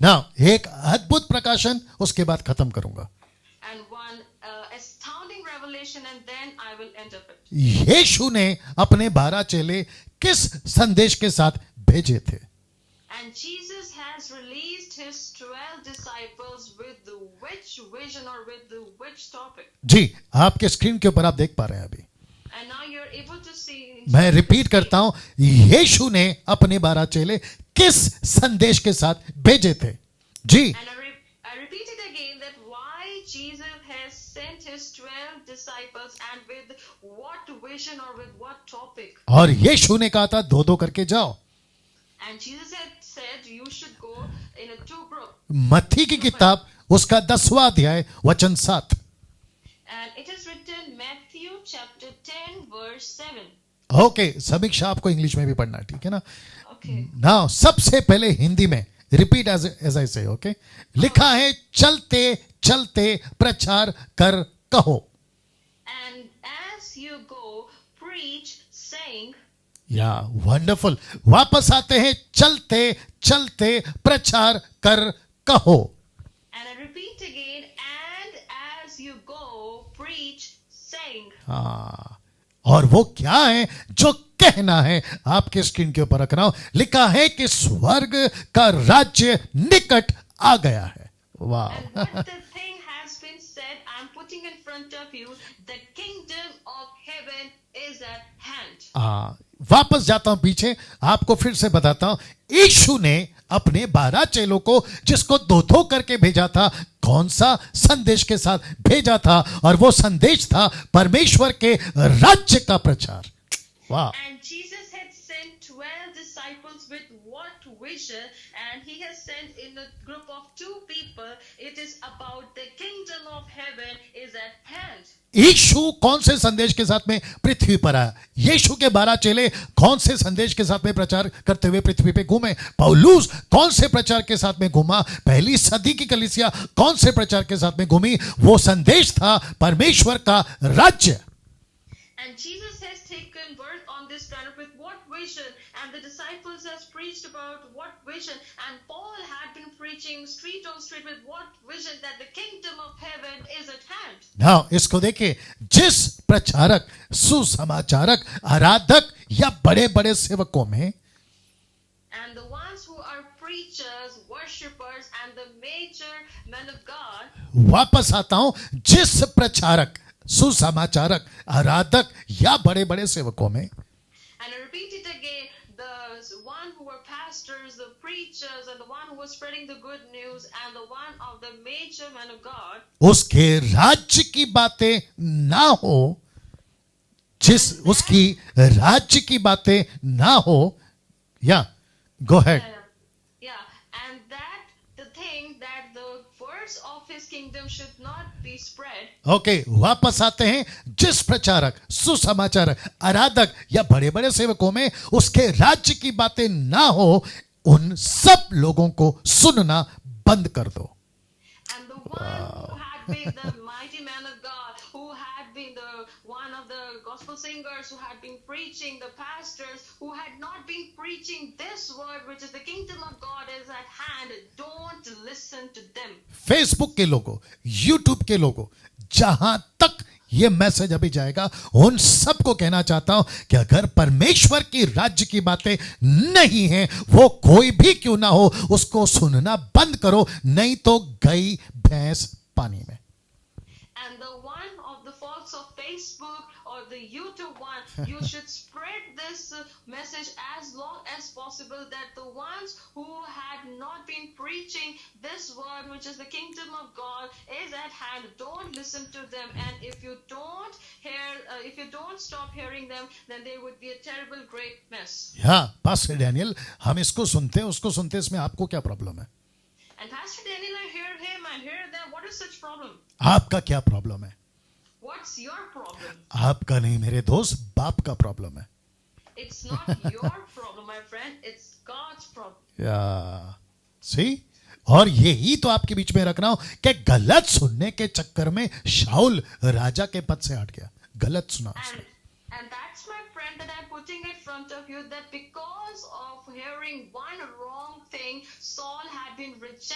Now, एक अद्भुत प्रकाशन, उसके बाद खत्म करूंगा. And one astounding revelation, and then I will end up it. यीशु ने अपने 12 चेले किस संदेश के साथ भेजे थे? And Jesus has released his 12 disciples with the which vision or with the which topic? जी, आपके स्क्रीन के ऊपर आप देख पा रहे हैं अभी. And now you're able to see. मैं रिपीट करता हूं, यीशु ने अपने 12 चेले किस संदेश के साथ भेजे थे? जी. And I repeat it again that why Jesus has sent his 12 disciples and with what vision or with what topic? और यीशु ने कहा था दो करके जाओ. And Jesus had said you should go in a 2 group. मत्ती की किताब उसका 10वां अध्याय वचन 7. And it is written Matthew chapter 10 verse 7. Okay, समीक्षा आपको इंग्लिश में भी पढ़ना, ठीक है ना? Okay. नाउ सबसे पहले हिंदी में रिपीट एज आई से. ओके, लिखा है चलते चलते प्रचार कर कहो. And as you go, preach, saying. या वंडरफुल. वापस आते हैं, चलते चलते प्रचार कर कहो. And I repeat again, and as you go, preach, saying. हाँ, और वो क्या है जो कहना है? आपके स्क्रीन के ऊपर रख रहा हूं, लिखा है कि स्वर्ग का राज्य निकट आ गया है. वाह. And what the thing has been said, I'm putting in front of you, the kingdom of heaven is at hand. वापस जाता हूं पीछे, आपको फिर से बताता हूं. यीशु ने अपने 12 चेलों को, जिसको दो करके भेजा था, कौन सा संदेश के साथ भेजा था? और वो संदेश था परमेश्वर के राज्य का प्रचार. वाह. And Jesus had sent 12 disciples with what vision? And he has sent in a group of 2 people. It is about the kingdom of heaven is at hand. यीशु कौन से संदेश के साथ में पृथ्वी पर आया? यीशु के 12 चेले कौन से संदेश के साथ में प्रचार करते हुए पृथ्वी पे घूमे? पौलुस कौन से प्रचार के साथ में घूमा? पहली सदी की कलीसिया कौन से प्रचार के साथ में घूमी? वो संदेश था परमेश्वर का राज्य. And Jesus has taken birth on this planet with what vision? And the disciples has preached about what vision? And Paul had been preaching street on street with what vision? That the kingdom of heaven is at hand. Now इसको देखिए, जिस प्रचारक, सुसमाचारक, आराधक या बड़े बड़े सेवकों में, And the ones who are preachers, worshippers, and the major men of God. वापस आता हूं, जिस प्रचारक, सुसमाचारक, आराधक या बड़े बड़े सेवकों में, And I repeat it again, the one who were pastors, the preachers, and the one who was spreading the good news, and the one of the major men of God. उसके राज्य की बातें ना हो, जिस उसकी राज्य की बातें ना हो, या गो head. Yeah, and that the thing that the words of his kingdom should not be spread. Okay, वापस आते हैं, जिस प्रचारक, सुसमाचारक, आराधक या बड़े बड़े सेवकों में उसके राज्य की बातें ना हो, उन सब लोगों को सुनना बंद कर दो. And the one who had been the mighty man of God, who had been the one of the gospel singers, who had been preaching, the pastors, who had not been preaching this word, which is the kingdom of God is at hand, don't listen to them. Facebook के लोगों, YouTube के लोगों, जहां तक ये message अभी जाएगा, उन सबको कहना चाहता हूं कि अगर परमेश्वर की राज्य की बातें नहीं है, वो कोई भी क्यों ना हो, उसको सुनना बंद करो, नहीं तो गई भैंस पानी में. And the one of the folks of Facebook or the YouTube one, you should spread this message as long as possible, that the ones who had not been preaching this word, which is the kingdom of God, is at hand. Don't listen to them. And if you don't if you don't stop hearing them, then there would be a terrible, great mess. हाँ, pastor Daniel, हम इसको सुनते हैं, उसको सुनते हैं, इसमें आपको क्या प्रॉब्लम है? And Pastor Daniel, I hear him, I hear them. What is such problem? आपका क्या प्रॉब्लम है? What's your problem? आपका नहीं मेरे दोस्त, बाप का प्रॉब्लम है. It's not your problem, my friend. It's God's problem. या सी, और यही तो आपके बीच में रख रहा हूं कि गलत सुनने के चक्कर में शाऊल राजा के पद से हट गया. गलत सुना. And that's my friend point that I'm putting in front of you, that because of hearing one wrong thing, Saul had been rejected